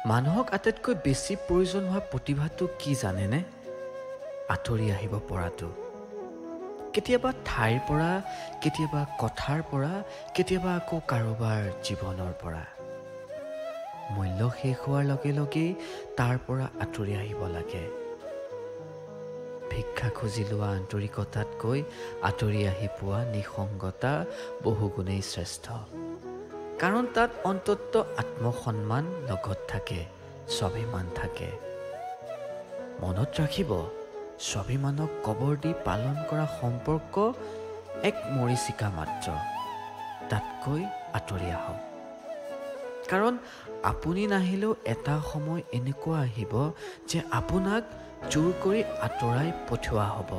মানুহক আটাইতকৈ বেছি প্ৰয়োজন হোৱা প্ৰতিভাটো কি জানেনে? আঁতৰি আহিব পৰাটো। কেতিয়াবা ঠাইৰ পৰা, কেতিয়াবা কথাৰ পৰা, কেতিয়াবা আকৌ কাৰোবাৰ জীৱনৰ পৰা। মূল্য শেষ হোৱাৰ লগে লগেই তাৰ পৰা আঁতৰি আহিব লাগে। ভিক্ষা খুজি লোৱা আন্তৰিকতাতকৈ আঁতৰি আহি পোৱা নিসংগতা বহুগুণেই শ্ৰেষ্ঠ। কাৰণ তাত অন্তত আত্মসন্মান লগত থাকে, স্বাভিমান থাকে। মনত ৰাখিব, স্বাভিমানক কবৰ দি পালন কৰা সম্পৰ্ক এক মৰীচিকা মাত্ৰ। তাতকৈ আঁতৰি আহক। কাৰণ আপুনি নাহিলেও এটা সময় এনেকুৱা আহিব যে আপোনাক জোৰ কৰি আঁতৰাই পঠিওৱা হ'ব।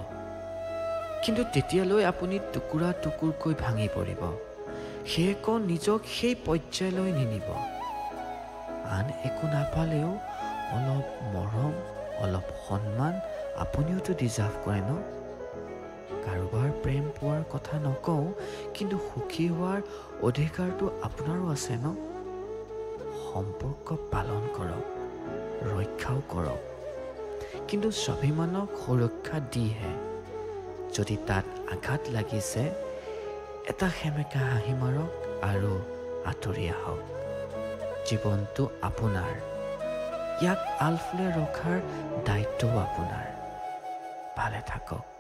কিন্তু তেতিয়ালৈ আপুনি টুকুৰা টুকুৰকৈ ভাঙি পৰিব। সেয়েহে নিজক সেই পৰ্যায়লৈ নিনিব। আন একো নাপালেও অলপ মৰম, অলপ সন্মান আপুনিওতো ডিজাৰ্ভ কৰে ন? কাৰোবাৰ প্ৰেম পোৱাৰ কথা নকওঁ, কিন্তু সুখী হোৱাৰ অধিকাৰটো আপোনাৰো আছে ন? সম্পৰ্ক পালন কৰক, ৰক্ষাও কৰক, কিন্তু স্বাভিমানক সুৰক্ষা দিহে। যদি তাত আঘাত লাগিছে, এটা সেমেকা হাঁহি মাৰক আৰু আঁতৰি আহক। জীৱনটো আপোনাৰ, ইয়াক আলফুলে ৰখাৰ দায়িত্বও আপোনাৰ। ভালে থাকক।